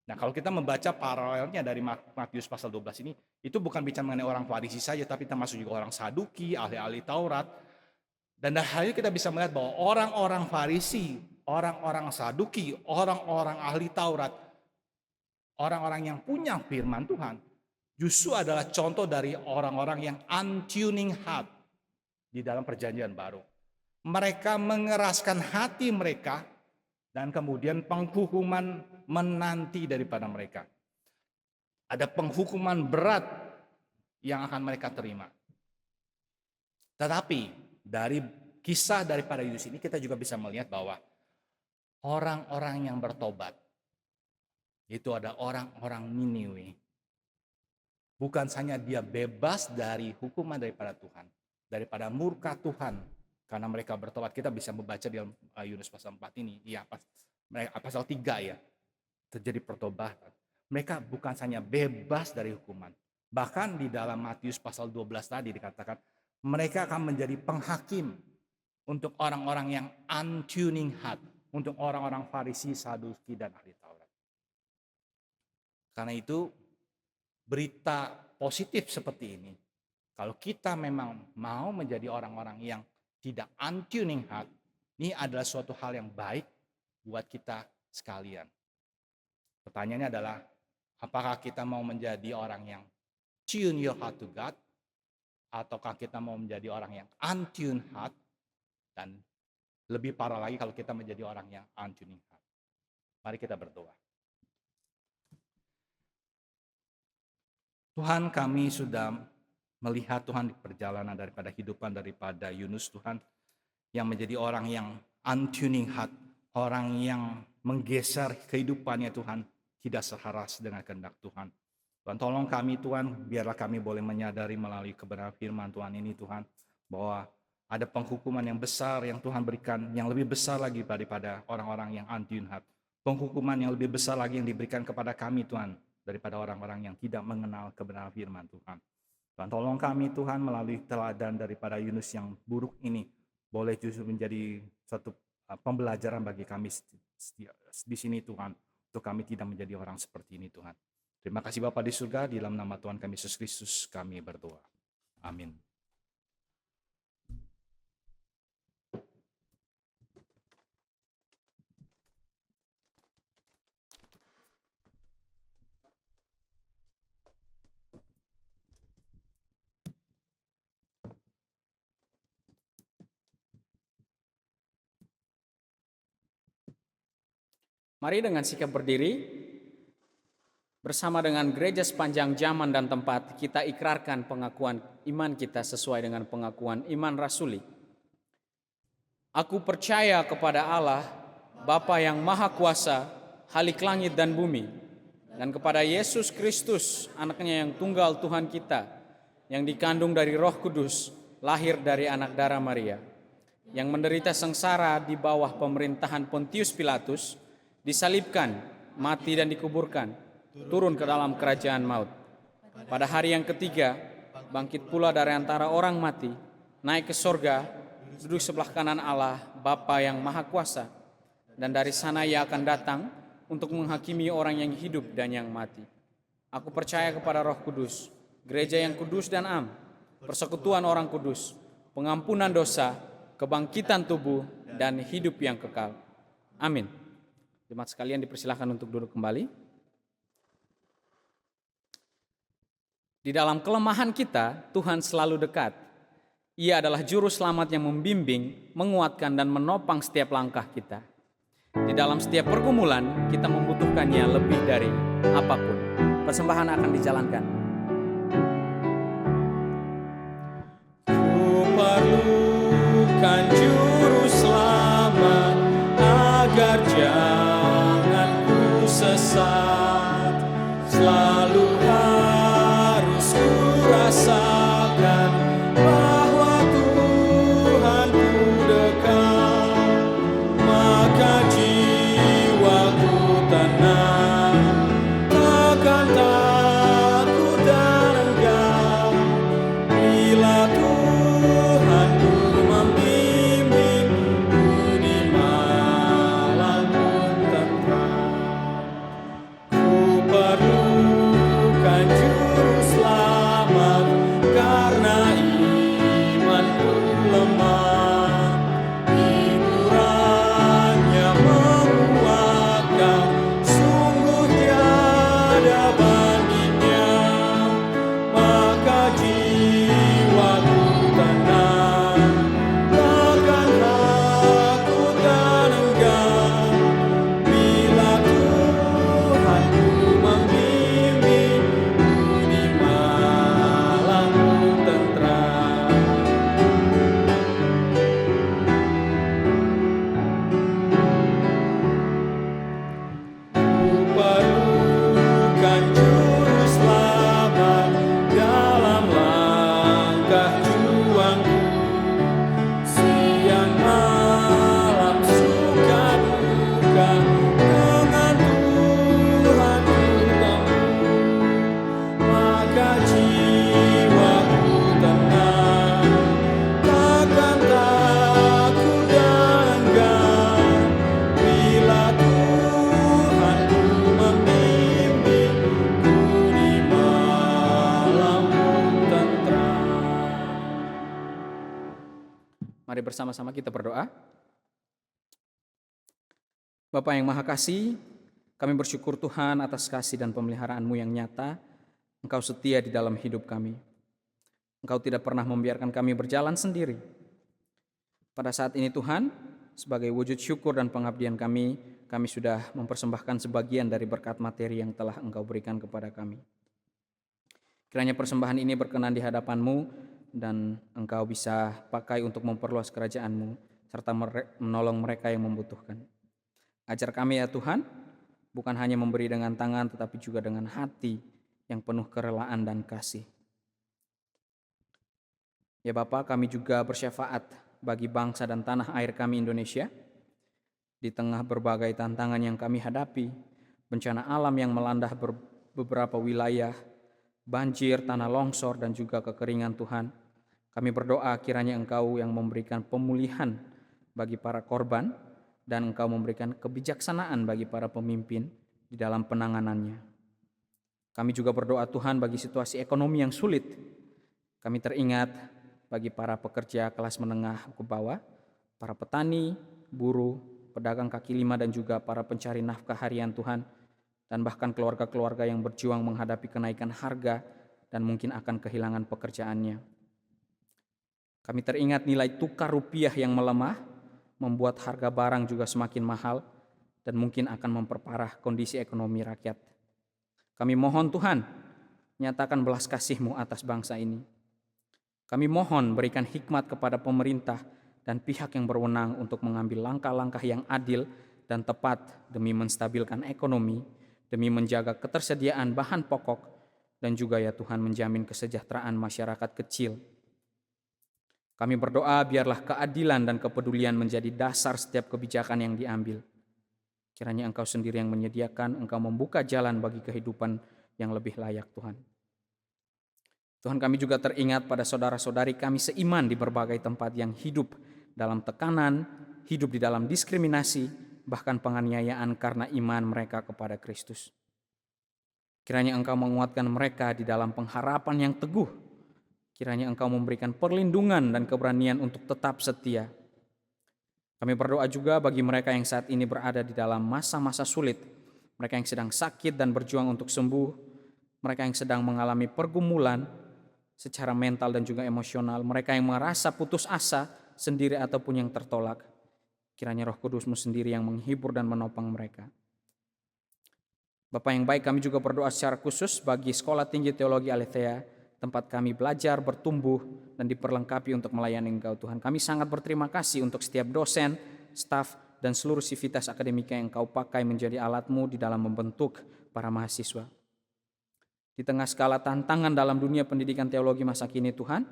Nah, kalau kita membaca paralelnya dari Matius pasal 12 ini, itu bukan bicara mengenai orang Farisi saja, tapi termasuk juga orang Saduki, ahli-ahli Taurat. Dan dari hal itu kita bisa melihat bahwa orang-orang Farisi, orang-orang Saduki, orang-orang ahli Taurat, orang-orang yang punya firman Tuhan, justru adalah contoh dari orang-orang yang untuning heart di dalam perjanjian baru. Mereka mengeraskan hati mereka, dan kemudian penghukuman menanti daripada mereka. Ada penghukuman berat yang akan mereka terima. Tetapi dari kisah daripada Yesus ini kita juga bisa melihat bahwa orang-orang yang bertobat itu ada orang-orang Niniwe. Bukan hanya dia bebas dari hukuman daripada Tuhan, daripada murka Tuhan, karena mereka bertobat. Kita bisa membaca di dalam Yunus pasal 4 ini, ya pasal 3 ya, terjadi pertobatan. Mereka bukan hanya bebas dari hukuman, bahkan di dalam Matius pasal 12 tadi dikatakan mereka akan menjadi penghakim untuk orang-orang yang untuning heart, untuk orang-orang Farisi, Saduki, dan ahli Taurat. Karena itu berita positif seperti ini, kalau kita memang mau menjadi orang-orang yang tidak untuning heart, ini adalah suatu hal yang baik buat kita sekalian. Pertanyaannya adalah, apakah kita mau menjadi orang yang tune your heart to God, ataukah kita mau menjadi orang yang untuned heart, dan lebih parah lagi kalau kita menjadi orang yang untuning heart. Mari kita berdoa. Tuhan, kami sudah melihat Tuhan di perjalanan daripada kehidupan daripada Yunus, Tuhan, yang menjadi orang yang untuning heart, orang yang menggeser kehidupannya, Tuhan, tidak selaras dengan kehendak Tuhan. Tuhan, tolong kami, Tuhan, biarlah kami boleh menyadari melalui kebenaran firman Tuhan ini, Tuhan, bahwa ada penghukuman yang besar yang Tuhan berikan, yang lebih besar lagi daripada orang-orang yang untuned heart. Penghukuman yang lebih besar lagi yang diberikan kepada kami, Tuhan, daripada orang-orang yang tidak mengenal kebenaran firman Tuhan. Tuhan, tolong kami, Tuhan, melalui teladan daripada Yunus yang buruk ini, boleh justru menjadi suatu pembelajaran bagi kami di sini, Tuhan, untuk kami tidak menjadi orang seperti ini, Tuhan. Terima kasih Bapa di surga, di dalam nama Tuhan kami Yesus Kristus kami berdoa. Amin. Mari dengan sikap berdiri, bersama dengan gereja sepanjang zaman dan tempat, kita ikrarkan pengakuan iman kita sesuai dengan pengakuan iman rasuli. Aku percaya kepada Allah, Bapa yang Maha Kuasa, Khalik langit dan bumi, dan kepada Yesus Kristus, anaknya yang tunggal Tuhan kita, yang dikandung dari Roh Kudus, lahir dari anak darah Maria, yang menderita sengsara di bawah pemerintahan Pontius Pilatus, disalibkan, mati dan dikuburkan, turun ke dalam kerajaan maut. Pada hari yang ketiga, bangkit pula dari antara orang mati, naik ke sorga, duduk sebelah kanan Allah, Bapa yang Maha Kuasa. Dan dari sana Ia akan datang untuk menghakimi orang yang hidup dan yang mati. Aku percaya kepada Roh Kudus, gereja yang kudus dan am, persekutuan orang kudus, pengampunan dosa, kebangkitan tubuh, dan hidup yang kekal. Amin. Jemaat sekalian dipersilahkan untuk duduk kembali. Di dalam kelemahan kita, Tuhan selalu dekat. Ia adalah juru selamat yang membimbing, menguatkan, dan menopang setiap langkah kita. Di dalam setiap pergumulan, kita membutuhkannya lebih dari apapun. Persembahan akan dijalankan. Ku perlukan juru selamat agar jangan ku sesat. Selalu harus ku rasakan bahwa Tuhan ku dekat. Maka jiwaku tenang, takkan takut dan enggan. Bila Tuhan ku membimbingku di malam pun tenang. Mari bersama-sama kita berdoa. Bapa yang Maha Kasih, kami bersyukur Tuhan atas kasih dan pemeliharaan-Mu yang nyata. Engkau setia di dalam hidup kami. Engkau tidak pernah membiarkan kami berjalan sendiri. Pada saat ini Tuhan, sebagai wujud syukur dan pengabdian kami sudah mempersembahkan sebagian dari berkat materi yang telah Engkau berikan kepada kami. Kiranya persembahan ini berkenan di hadapan-Mu dan Engkau bisa pakai untuk memperluas kerajaan-Mu serta menolong mereka yang membutuhkan. Ajar kami ya Tuhan, bukan hanya memberi dengan tangan tetapi juga dengan hati yang penuh kerelaan dan kasih. Ya Bapa, kami juga bersyafaat bagi bangsa dan tanah air kami Indonesia. Di tengah berbagai tantangan yang kami hadapi, bencana alam yang melanda beberapa wilayah, banjir, tanah longsor, dan juga kekeringan Tuhan, kami berdoa kiranya Engkau yang memberikan pemulihan bagi para korban, dan Engkau memberikan kebijaksanaan bagi para pemimpin di dalam penanganannya. Kami juga berdoa Tuhan bagi situasi ekonomi yang sulit. Kami teringat bagi para pekerja kelas menengah ke bawah, para petani, buruh, pedagang kaki lima, dan juga para pencari nafkah harian Tuhan, dan bahkan keluarga-keluarga yang berjuang menghadapi kenaikan harga dan mungkin akan kehilangan pekerjaannya. Kami teringat nilai tukar rupiah yang melemah, membuat harga barang juga semakin mahal dan mungkin akan memperparah kondisi ekonomi rakyat. Kami mohon Tuhan, nyatakan belas kasih-Mu atas bangsa ini. Kami mohon berikan hikmat kepada pemerintah dan pihak yang berwenang untuk mengambil langkah-langkah yang adil dan tepat demi menstabilkan ekonomi, demi menjaga ketersediaan bahan pokok, dan juga ya Tuhan menjamin kesejahteraan masyarakat kecil. Kami berdoa biarlah keadilan dan kepedulian menjadi dasar setiap kebijakan yang diambil. Kiranya Engkau sendiri yang menyediakan, Engkau membuka jalan bagi kehidupan yang lebih layak Tuhan. Tuhan, kami juga teringat pada saudara-saudari kami seiman di berbagai tempat yang hidup dalam tekanan, hidup di dalam diskriminasi, bahkan penganiayaan karena iman mereka kepada Kristus. Kiranya Engkau menguatkan mereka di dalam pengharapan yang teguh. Kiranya Engkau memberikan perlindungan dan keberanian untuk tetap setia. Kami berdoa juga bagi mereka yang saat ini berada di dalam masa-masa sulit, mereka yang sedang sakit dan berjuang untuk sembuh, mereka yang sedang mengalami pergumulan secara mental dan juga emosional, mereka yang merasa putus asa sendiri ataupun yang tertolak. Kiranya Roh Kudus-Mu sendiri yang menghibur dan menopang mereka. Bapa yang baik, kami juga berdoa secara khusus bagi Sekolah Tinggi Teologi Aletheia, tempat kami belajar, bertumbuh, dan diperlengkapi untuk melayani Engkau Tuhan. Kami sangat berterima kasih untuk setiap dosen, staf, dan seluruh sivitas akademika yang Engkau pakai menjadi alat-Mu di dalam membentuk para mahasiswa. Di tengah skala tantangan dalam dunia pendidikan teologi masa kini Tuhan,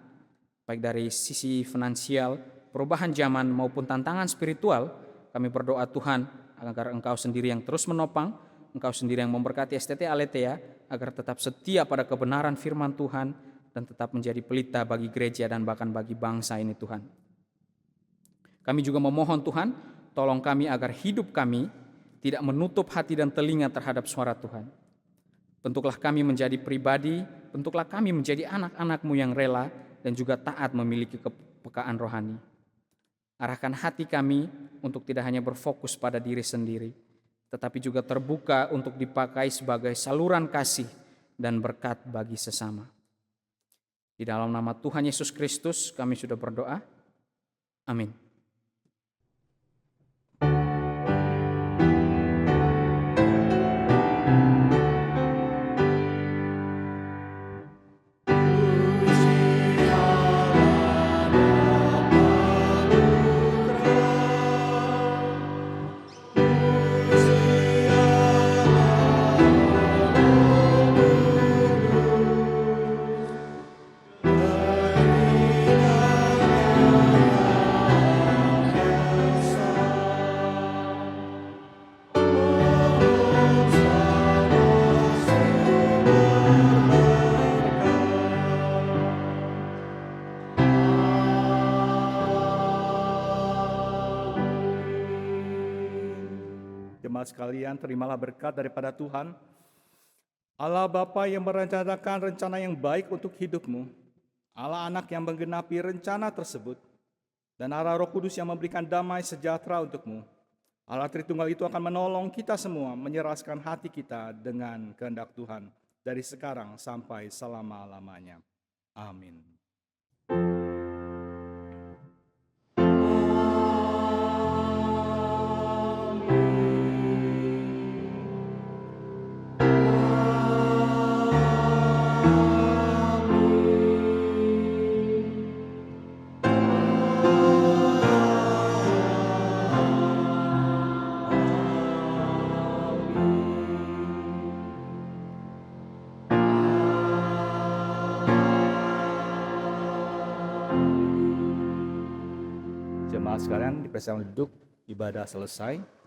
baik dari sisi finansial, perubahan zaman, maupun tantangan spiritual, kami berdoa Tuhan agar Engkau sendiri yang terus menopang, Engkau sendiri yang memberkati STT Aletheia agar tetap setia pada kebenaran firman Tuhan dan tetap menjadi pelita bagi gereja dan bahkan bagi bangsa ini Tuhan. Kami juga memohon Tuhan, tolong kami agar hidup kami tidak menutup hati dan telinga terhadap suara Tuhan. Bentuklah kami menjadi pribadi, bentuklah kami menjadi anak-anak-Mu yang rela dan juga taat memiliki kepekaan rohani. Arahkan hati kami untuk tidak hanya berfokus pada diri sendiri, tetapi juga terbuka untuk dipakai sebagai saluran kasih dan berkat bagi sesama. Di dalam nama Tuhan Yesus Kristus kami sudah berdoa. Amin. Jemaat sekalian, terimalah berkat daripada Tuhan, Allah Bapa yang merencanakan rencana yang baik untuk hidupmu, Allah Anak yang menggenapi rencana tersebut, Dan Allah Roh Kudus yang memberikan damai sejahtera untukmu. Allah Tritunggal itu akan menolong kita semua menyerahkan hati kita dengan kehendak Tuhan dari sekarang sampai selama-lamanya. Amin. Jemaat sekalian, dipersilakan duduk, ibadah selesai.